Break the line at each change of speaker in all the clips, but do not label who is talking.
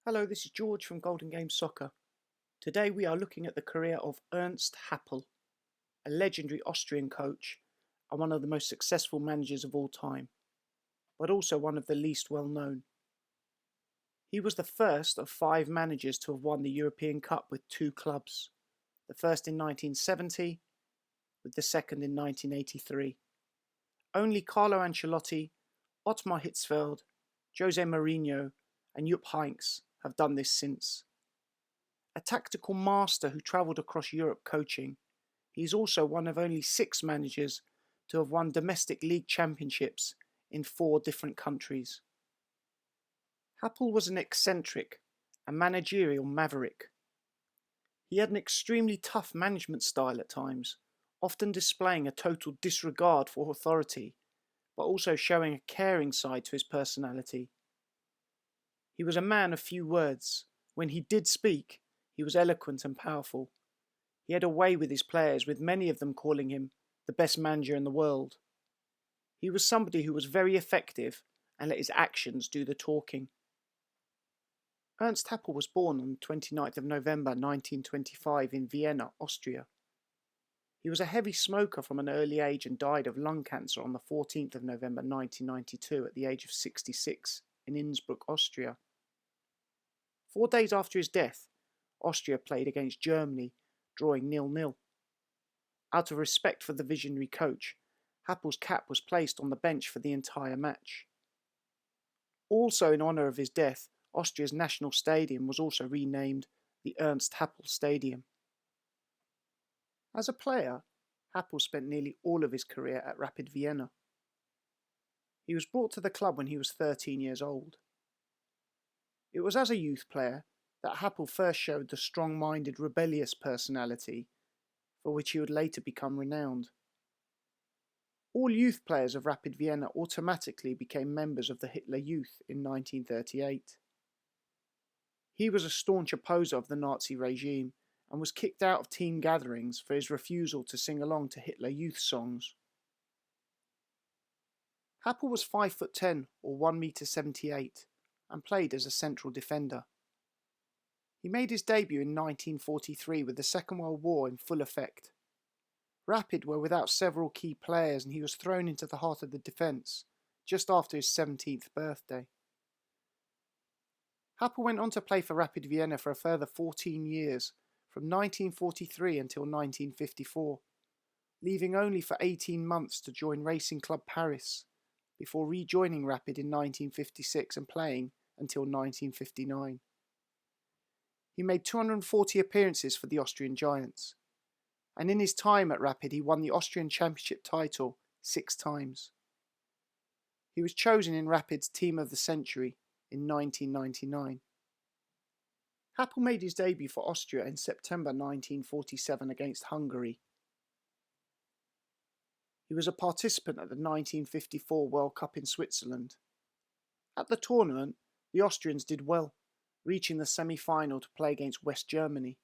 Hello, this is George from Golden Game Soccer. Today we are looking at the career of Ernst Happel, a legendary Austrian coach and one of the most successful managers of all time, but also one of the least well known. He was the first of 5 managers to have won the European Cup with 2 clubs, the first in 1970, with the second in 1983. Only Carlo Ancelotti, Ottmar Hitzfeld, José Mourinho and Jupp Heynckes have done this since. A tactical master who travelled across Europe coaching, he is also one of only 6 managers to have won domestic league championships in 4 different countries. Happel was an eccentric, a managerial maverick. He had an extremely tough management style at times, often displaying a total disregard for authority, but also showing a caring side to his personality. He was a man of few words. When he did speak, he was eloquent and powerful. He had a way with his players, with many of them calling him the best manager in the world. He was somebody who was very effective and let his actions do the talking. Ernst Happel was born on the 29th of November 1925 in Vienna, Austria. He was a heavy smoker from an early age and died of lung cancer on the 14th of November 1992 at the age of 66 in Innsbruck, Austria. 4 days after his death, Austria played against Germany, drawing 0-0. Out of respect for the visionary coach, Happel's cap was placed on the bench for the entire match. Also in honour of his death, Austria's national stadium was also renamed the Ernst Happel Stadium. As a player, Happel spent nearly all of his career at Rapid Vienna. He was brought to the club when he was 13 years old. It was as a youth player that Happel first showed the strong-minded, rebellious personality for which he would later become renowned. All youth players of Rapid Vienna automatically became members of the Hitler Youth in 1938. He was a staunch opposer of the Nazi regime and was kicked out of team gatherings for his refusal to sing along to Hitler Youth songs. Happel was 5'10" or 1'78" and played as a central defender. He made his debut in 1943 with the Second World War in full effect. Rapid were without several key players and he was thrown into the heart of the defence just after his 17th birthday. Happel went on to play for Rapid Vienna for a further 14 years, from 1943 until 1954, leaving only for 18 months to join Racing Club Paris, before rejoining Rapid in 1956 and playing until 1959. He made 240 appearances for the Austrian Giants, and in his time at Rapid he won the Austrian Championship title 6 times. He was chosen in Rapid's Team of the Century in 1999. Happel made his debut for Austria in September 1947 against Hungary. He was a participant at the 1954 World Cup in Switzerland. At the tournament, the Austrians did well, reaching the semi-final to play against West Germany.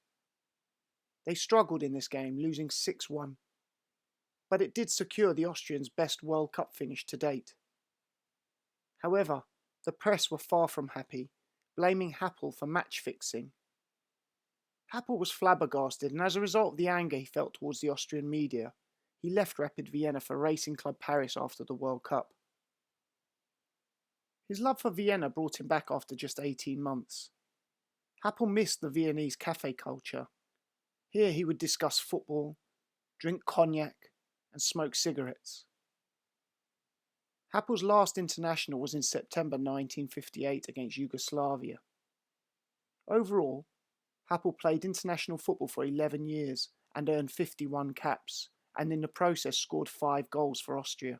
They struggled in this game, losing 6-1, but it did secure the Austrians' best World Cup finish to date. However, the press were far from happy, blaming Happel for match fixing. Happel was flabbergasted, and as a result of the anger he felt towards the Austrian media, he left Rapid Vienna for Racing Club Paris after the World Cup. His love for Vienna brought him back after just 18 months. Happel missed the Viennese cafe culture. Here he would discuss football, drink cognac, and smoke cigarettes. Happel's last international was in September 1958 against Yugoslavia. Overall, Happel played international football for 11 years and earned 51 caps, and in the process scored 5 goals for Austria.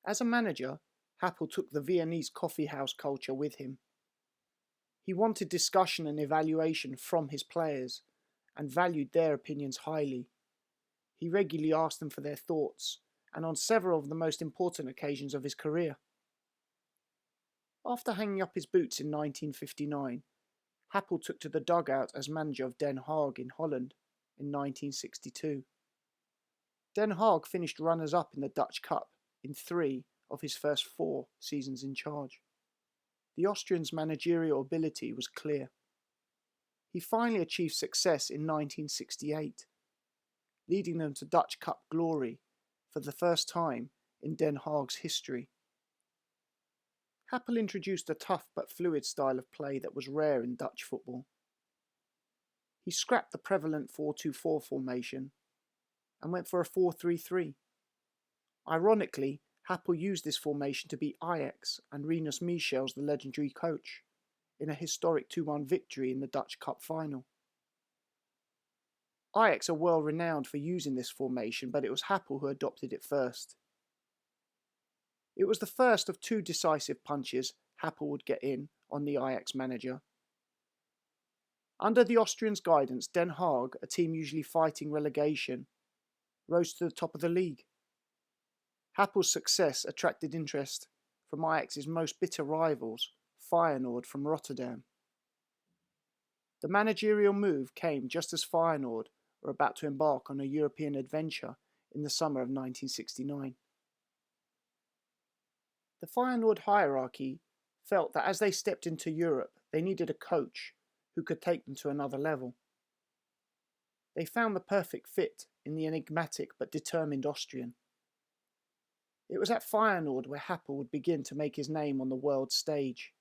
As a manager, Happel took the Viennese coffee house culture with him. He wanted discussion and evaluation from his players and valued their opinions highly. He regularly asked them for their thoughts, and on several of the most important occasions of his career. After hanging up his boots in 1959, Happel took to the dugout as manager of Den Haag in Holland in 1962. Den Haag finished runners-up in the Dutch Cup in 3 of his first 4 seasons in charge. The Austrian's managerial ability was clear. He finally achieved success in 1968, leading them to Dutch Cup glory for the first time in Den Haag's history. Happel introduced a tough but fluid style of play that was rare in Dutch football. He scrapped the prevalent 4-2-4 formation and went for a 4-3-3. Ironically, Happel used this formation to beat Ajax and Rinus Michels, the legendary coach, in a historic 2-1 victory in the Dutch Cup final. Ajax are well renowned for using this formation, but it was Happel who adopted it first. It was the first of two decisive punches Happel would get in on the Ajax manager. Under the Austrians' guidance, Den Haag, a team usually fighting relegation, rose to the top of the league. Happel's success attracted interest from Ajax's most bitter rivals, Feyenoord from Rotterdam. The managerial move came just as Feyenoord were about to embark on a European adventure in the summer of 1969. The Feyenoord hierarchy felt that as they stepped into Europe, they needed a coach who could take them to another level. They found the perfect fit in the enigmatic but determined Austrian. It was at Feyenoord where Happel would begin to make his name on the world stage.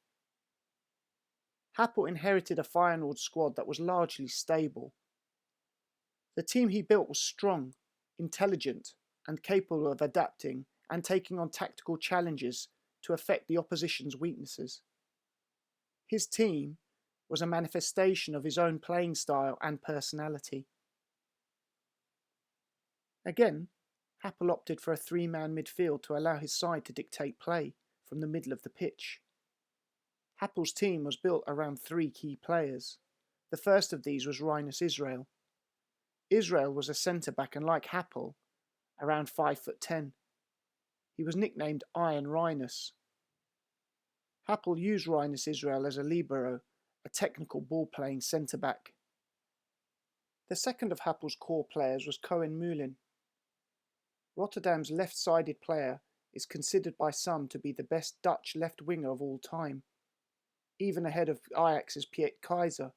Happel inherited a Feyenoord squad that was largely stable. The team he built was strong, intelligent, and capable of adapting and taking on tactical challenges to affect the opposition's weaknesses. His team was a manifestation of his own playing style and personality. Again, Happel opted for a three-man midfield to allow his side to dictate play from the middle of the pitch. Happel's team was built around three key players. The first of these was Rinus Israel. Israel was a centre-back and, like Happel, around 5'10". He was nicknamed Iron Rinus. Happel used Rinus Israel as a libero, a technical ball-playing centre-back. The second of Happel's core players was Koen Moulin. Rotterdam's left-sided player is considered by some to be the best Dutch left winger of all time, even ahead of Ajax's Piet Keizer.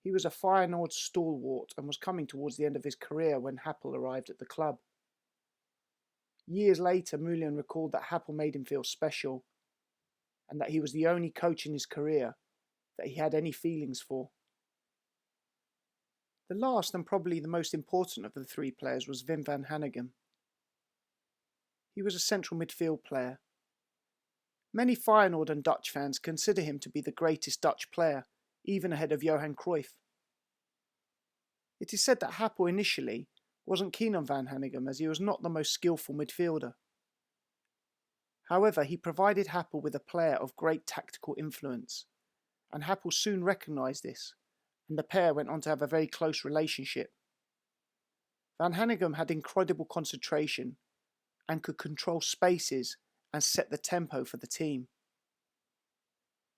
He was a Feyenoord stalwart and was coming towards the end of his career when Happel arrived at the club. Years later, Moulin recalled that Happel made him feel special and that he was the only coach in his career that he had any feelings for. The last and probably the most important of the three players was Vin Van Hannigan. He was a central midfield player. Many Feyenoord and Dutch fans consider him to be the greatest Dutch player, even ahead of Johan Cruyff. It is said that Happel initially wasn't keen on Van Hannigan as he was not the most skillful midfielder. However, he provided Happel with a player of great tactical influence, and Happel soon recognised this, and the pair went on to have a very close relationship. Van Hannigan had incredible concentration and could control spaces and set the tempo for the team.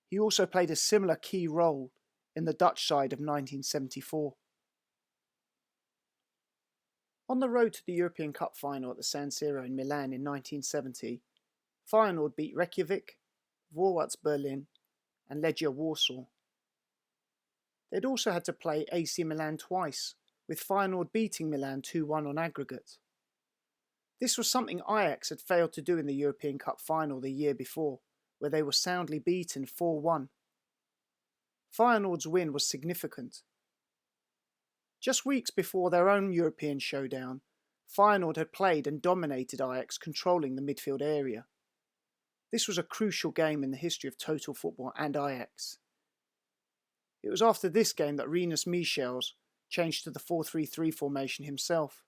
He also played a similar key role in the Dutch side of 1974. On the road to the European Cup final at the San Siro in Milan in 1970, Feyenoord beat Reykjavik, Vorwärts Berlin and Legia Warsaw. They'd also had to play AC Milan twice, with Feyenoord beating Milan 2-1 on aggregate. This was something Ajax had failed to do in the European Cup final the year before, where they were soundly beaten 4-1. Feyenoord's win was significant. Just weeks before their own European showdown, Feyenoord had played and dominated Ajax, controlling the midfield area. This was a crucial game in the history of total football and Ajax. It was after this game that Rinus Michels changed to the 4-3-3 formation himself.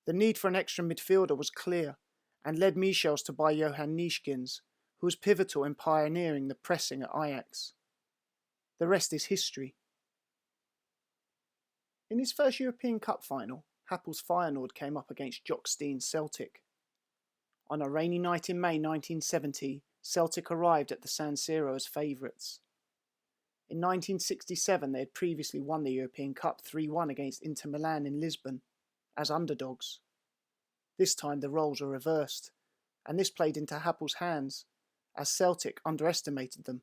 The need for an extra midfielder was clear and led Michels to buy Johan Heynckes, who was pivotal in pioneering the pressing at Ajax. The rest is history. In his first European Cup final, Happel's Feyenoord came up against Jock Steen's Celtic. On a rainy night in May 1970, Celtic arrived at the San Siro as favourites. In 1967, they had previously won the European Cup 3-1 against Inter Milan in Lisbon, as underdogs. This time the roles were reversed, and this played into Happel's hands, as Celtic underestimated them.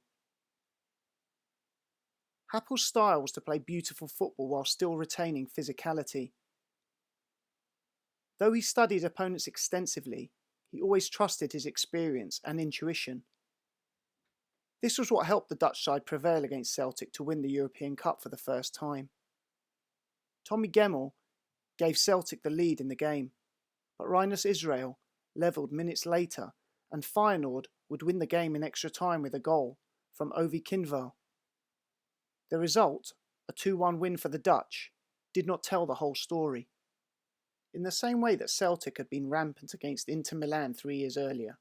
Happel's style was to play beautiful football while still retaining physicality. Though he studied opponents extensively, he always trusted his experience and intuition. This was what helped the Dutch side prevail against Celtic to win the European Cup for the first time. Tommy Gemmell gave Celtic the lead in the game, but Rinus Israel levelled minutes later, and Feyenoord would win the game in extra time with a goal from Ovi Kindval. The result, a 2-1 win for the Dutch, did not tell the whole story. In the same way that Celtic had been rampant against Inter Milan 3 years earlier,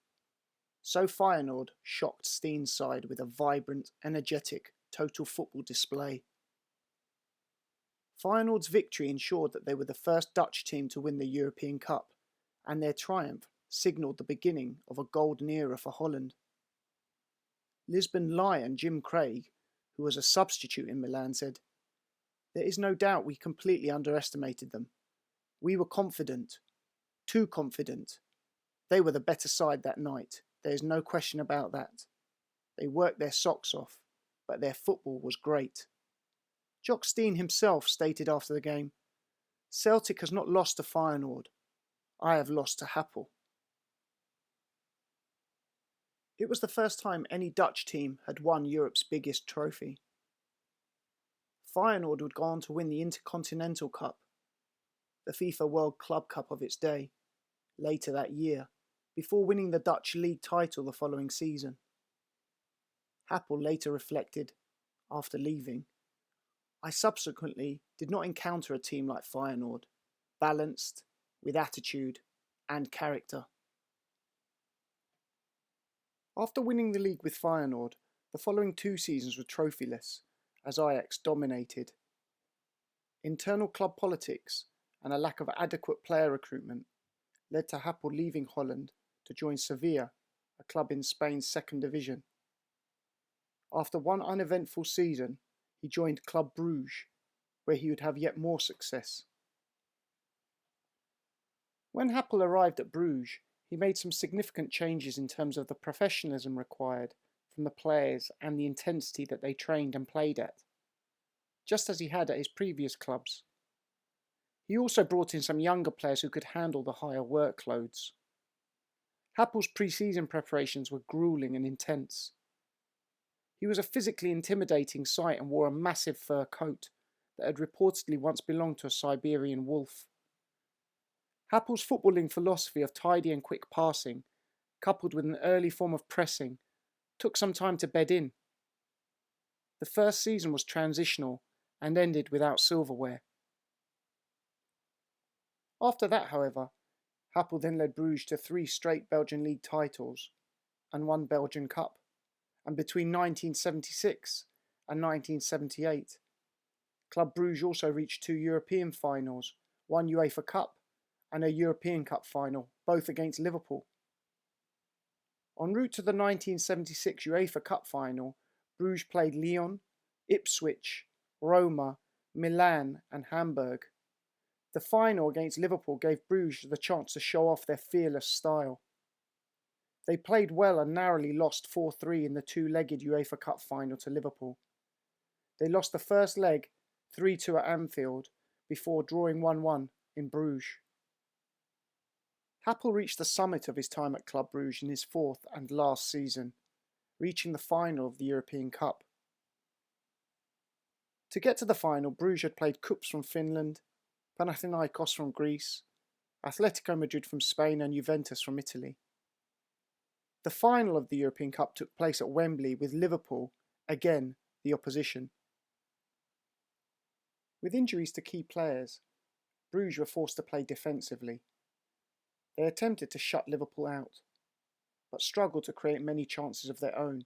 so Feyenoord shocked Steen's side with a vibrant, energetic, total football display. Feyenoord's victory ensured that they were the first Dutch team to win the European Cup, and their triumph signalled the beginning of a golden era for Holland. Lisbon Lion Jim Craig, who was a substitute in Milan, said, "There is no doubt we completely underestimated them. We were confident, too confident. They were the better side that night, there is no question about that. They worked their socks off, but their football was great." Jock Steen himself stated after the game, "Celtic has not lost to Feyenoord. I have lost to Happel." It was the first time any Dutch team had won Europe's biggest trophy. Feyenoord would go on to win the Intercontinental Cup, the FIFA World Club Cup of its day, later that year, before winning the Dutch league title the following season. Happel later reflected, after leaving, "I subsequently did not encounter a team like Feyenoord, balanced, with attitude and character." After winning the league with Feyenoord, the following 2 seasons were trophyless, as Ajax dominated. Internal club politics and a lack of adequate player recruitment led to Happel leaving Holland to join Sevilla, a club in Spain's second division. After one uneventful season, he joined Club Brugge, where he would have yet more success. When Happel arrived at Bruges, he made some significant changes in terms of the professionalism required from the players and the intensity that they trained and played at, just as he had at his previous clubs. He also brought in some younger players who could handle the higher workloads. Happel's pre-season preparations were grueling and intense. He was a physically intimidating sight and wore a massive fur coat that had reportedly once belonged to a Siberian wolf. Happel's footballing philosophy of tidy and quick passing, coupled with an early form of pressing, took some time to bed in. The first season was transitional and ended without silverware. After that, however, Happel then led Bruges to 3 straight Belgian league titles and 1 Belgian Cup, and between 1976 and 1978, Club Bruges also reached 2 European finals, 1 UEFA Cup and a European Cup final, both against Liverpool. En route to the 1976 UEFA Cup final, Bruges played Lyon, Ipswich, Roma, Milan and Hamburg. The final against Liverpool gave Bruges the chance to show off their fearless style. They played well and narrowly lost 4-3 in the 2-legged UEFA Cup final to Liverpool. They lost the first leg 3-2 at Anfield before drawing 1-1 in Bruges. Happel reached the summit of his time at Club Brugge in his 4th and last season, reaching the final of the European Cup. To get to the final, Bruges had played Kups from Finland, Panathinaikos from Greece, Atletico Madrid from Spain and Juventus from Italy. The final of the European Cup took place at Wembley with Liverpool, again the opposition. With injuries to key players, Bruges were forced to play defensively. They attempted to shut Liverpool out, but struggled to create many chances of their own.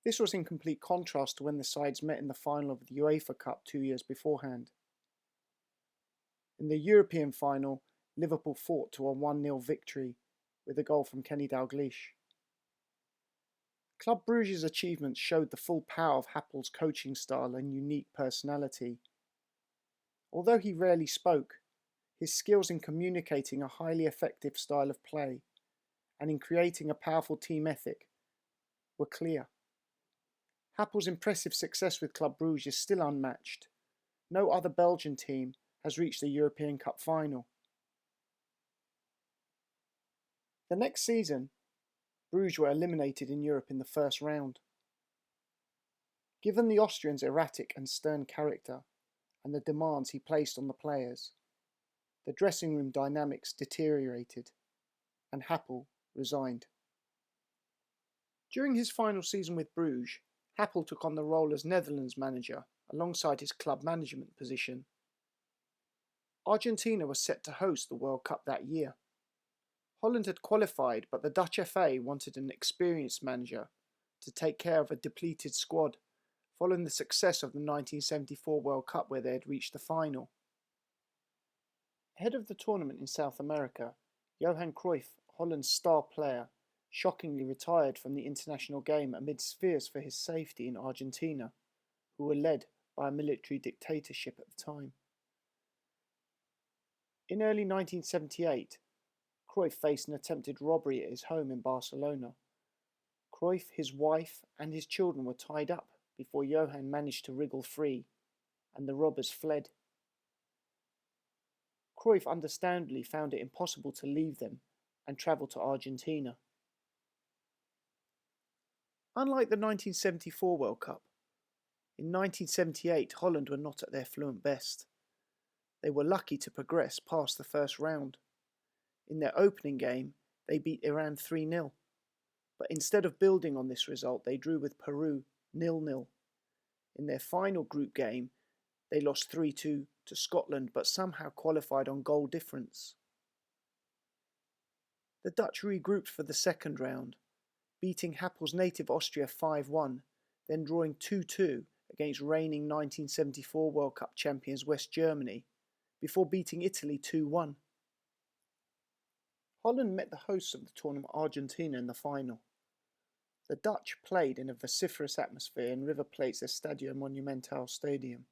This was in complete contrast to when the sides met in the final of the UEFA Cup 2 years beforehand. In the European final, Liverpool fought to a 1-0 victory with a goal from Kenny Dalglish. Club Bruges' achievements showed the full power of Happel's coaching style and unique personality. Although he rarely spoke, his skills in communicating a highly effective style of play and in creating a powerful team ethic were clear. Happel's impressive success with Club Brugge is still unmatched. No other Belgian team has reached the European Cup final. The next season, Bruges were eliminated in Europe in the first round. Given the Austrian's erratic and stern character and the demands he placed on the players, the dressing room dynamics deteriorated and Happel resigned. During his final season with Bruges, Happel took on the role as Netherlands manager alongside his club management position. Argentina was set to host the World Cup that year. Holland had qualified, but the Dutch FA wanted an experienced manager to take care of a depleted squad following the success of the 1974 World Cup where they had reached the final. Ahead of the tournament in South America, Johan Cruyff, Holland's star player, shockingly retired from the international game amidst fears for his safety in Argentina, who were led by a military dictatorship at the time. In early 1978, Cruyff faced an attempted robbery at his home in Barcelona. Cruyff, his wife, and his children were tied up before Johan managed to wriggle free, and the robbers fled. Cruyff understandably found it impossible to leave them and travelled to Argentina. Unlike the 1974 World Cup, in 1978 Holland were not at their fluent best. They were lucky to progress past the first round. In their opening game, they beat Iran 3-0, but instead of building on this result, they drew with Peru 0-0. In their final group game, they lost 3-2 to Scotland, but somehow qualified on goal difference. The Dutch regrouped for the second round, beating Happel's native Austria 5-1, then drawing 2-2 against reigning 1974 World Cup champions West Germany, before beating Italy 2-1. Holland met the hosts of the tournament Argentina in the final. The Dutch played in a vociferous atmosphere in River Plate's Estadio Monumental Stadium.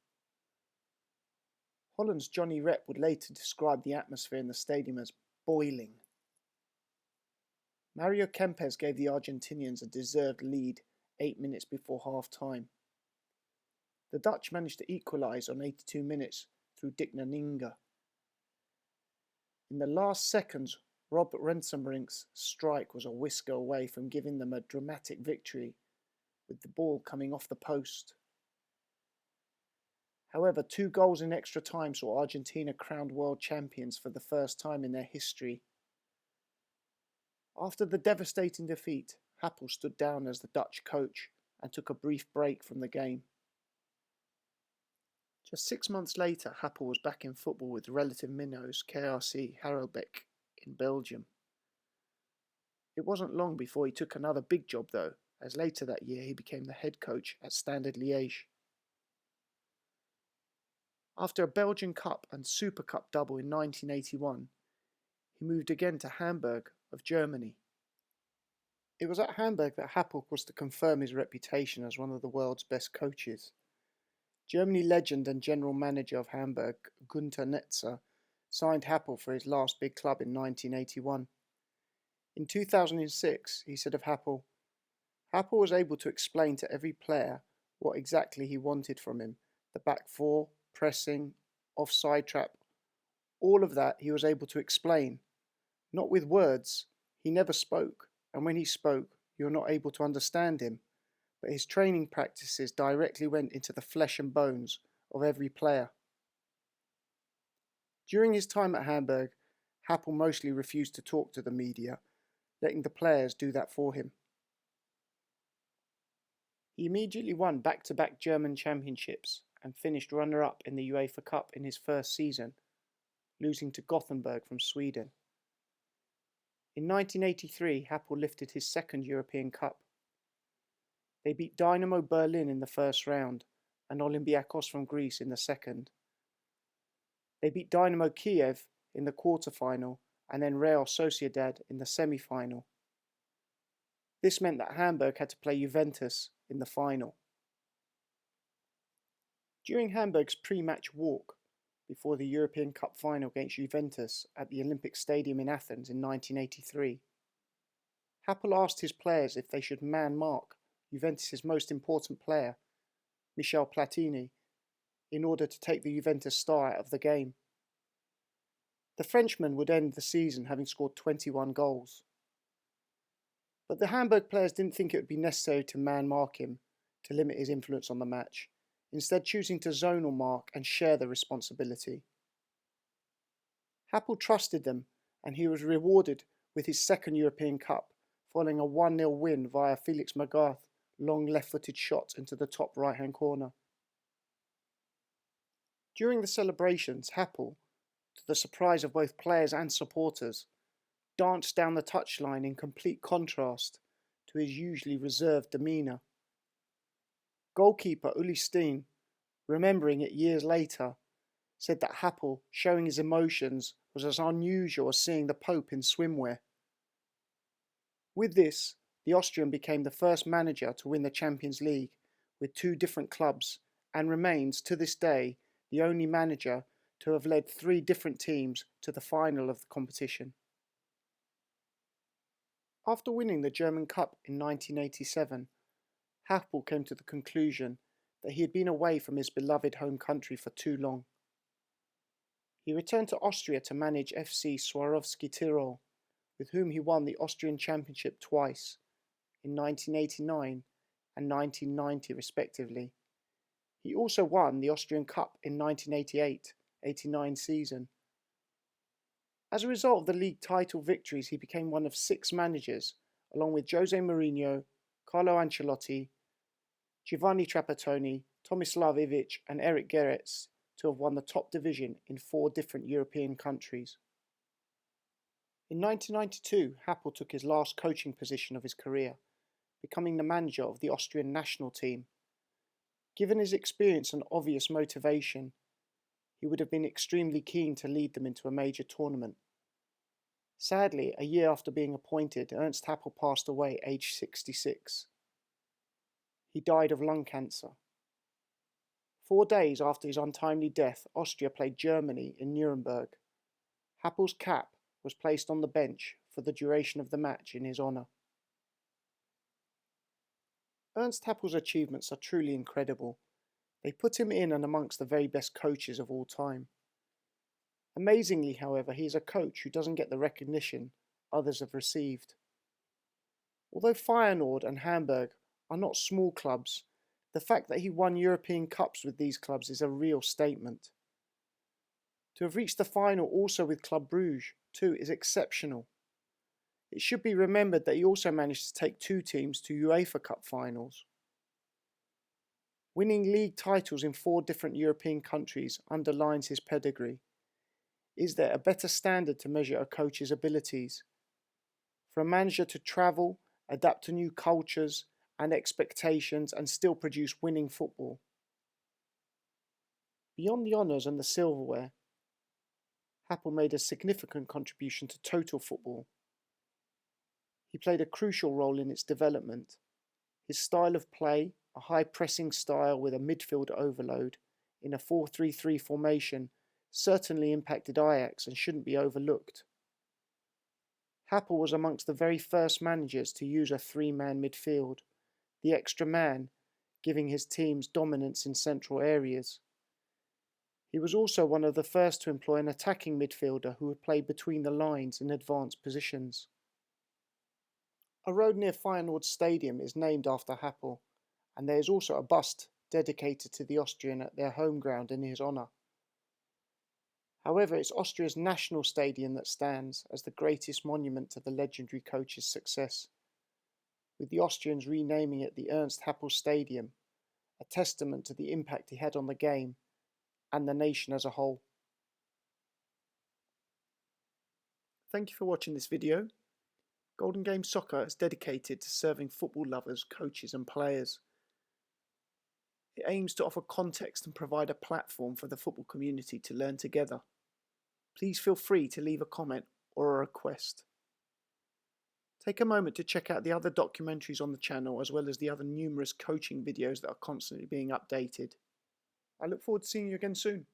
Holland's Johnny Rep would later describe the atmosphere in the stadium as boiling. Mario Kempes gave the Argentinians a deserved lead 8 minutes before half-time. The Dutch managed to equalise on 82 minutes through Dick Nanninga. In the last seconds, Rob Rensenbrink's strike was a whisker away from giving them a dramatic victory, with the ball coming off the post. However, 2 goals in extra time saw Argentina crowned world champions for the first time in their history. After the devastating defeat, Happel stood down as the Dutch coach and took a brief break from the game. Just 6 months later, Happel was back in football with relative minnows KRC Harelbeke in Belgium. It wasn't long before he took another big job though, as later that year he became the head coach at Standard Liège. After a Belgian Cup and Super Cup double in 1981, he moved again to Hamburg of Germany. It was at Hamburg that Happel was to confirm his reputation as one of the world's best coaches. Germany legend and general manager of Hamburg, Günter Netzer, signed Happel for his last big club in 1981. In 2006, he said of Happel, "Happel was able to explain to every player what exactly he wanted from him, the back four, pressing, offside trap, all of that he was able to explain. Not with words, he never spoke, and when he spoke, you were not able to understand him, but his training practices directly went into the flesh and bones of every player." During his time at Hamburg, Happel mostly refused to talk to the media, letting the players do that for him. He immediately won back-to-back German championships and finished runner-up in the UEFA Cup in his first season, losing to Gothenburg from Sweden. In 1983, Happel lifted his second European Cup. They beat Dynamo Berlin in the first round and Olympiacos from Greece in the second. They beat Dynamo Kiev in the quarter-final and then Real Sociedad in the semi-final. This meant that Hamburg had to play Juventus in the final. During Hamburg's pre-match walk before the European Cup final against Juventus at the Olympic Stadium in Athens in 1983, Happel asked his players if they should man-mark Juventus' most important player, Michel Platini, in order to take the Juventus star out of the game. The Frenchman would end the season having scored 21 goals. But the Hamburg players didn't think it would be necessary to man-mark him to limit his influence on the match, instead choosing to zonal mark and share the responsibility. Happel trusted them, and he was rewarded with his second European Cup, following a 1-0 win via Felix Magath's long left-footed shot into the top right-hand corner. During the celebrations, Happel, to the surprise of both players and supporters, danced down the touchline in complete contrast to his usually reserved demeanour. Goalkeeper Uli Steen, remembering it years later, said that Happel showing his emotions was as unusual as seeing the Pope in swimwear. With this, the Austrian became the first manager to win the Champions League with 2 different clubs and remains, to this day, the only manager to have led 3 different teams to the final of the competition. After winning the German Cup in 1987, Happel came to the conclusion that he had been away from his beloved home country for too long. He returned to Austria to manage FC Swarovski Tyrol, with whom he won the Austrian Championship twice, in 1989 and 1990 respectively. He also won the Austrian Cup in 1988-89 season. As a result of the league title victories, he became one of 6 managers, along with José Mourinho, Carlo Ancelotti, Giovanni Trapattoni, Tomislav Ivić and Gerets, to have won the top division in 4 different European countries. In 1992, Happel took his last coaching position of his career, becoming the manager of the Austrian national team. Given his experience and obvious motivation, he would have been extremely keen to lead them into a major tournament. Sadly, a year after being appointed, Ernst Happel passed away aged 66. He died of lung cancer. 4 days after his untimely death, Austria played Germany in Nuremberg. Happel's cap was placed on the bench for the duration of the match in his honour. Ernst Happel's achievements are truly incredible. They put him in and amongst the very best coaches of all time. Amazingly, however, he is a coach who doesn't get the recognition others have received. Although Feyenoord and Hamburg are not small clubs, the fact that he won European Cups with these clubs is a real statement. To have reached the final also with Club Brugge, too, is exceptional. It should be remembered that he also managed to take 2 teams to UEFA Cup finals. Winning league titles in 4 different European countries underlines his pedigree. Is there a better standard to measure a coach's abilities? For a manager to travel, adapt to new cultures and expectations and still produce winning football. Beyond the honours and the silverware, Happel made a significant contribution to total football. He played a crucial role in its development. His style of play, a high-pressing style with a midfield overload, in a 4-3-3 formation, certainly impacted Ajax and shouldn't be overlooked. Happel was amongst the very first managers to use a 3-man midfield, the extra man giving his teams dominance in central areas. He was also one of the first to employ an attacking midfielder who would play between the lines in advanced positions. A road near Feyenoord Stadium is named after Happel, and there is also a bust dedicated to the Austrian at their home ground in his honour. However, it's Austria's national stadium that stands as the greatest monument to the legendary coach's success, with the Austrians renaming it the Ernst Happel Stadium, a testament to the impact he had on the game and the nation as a whole. Thank you for watching this video. Golden Game Soccer is dedicated to serving football lovers, coaches and players. It aims to offer context and provide a platform for the football community to learn together. Please feel free to leave a comment or a request. Take a moment to check out the other documentaries on the channel as well as the other numerous coaching videos that are constantly being updated. I look forward to seeing you again soon.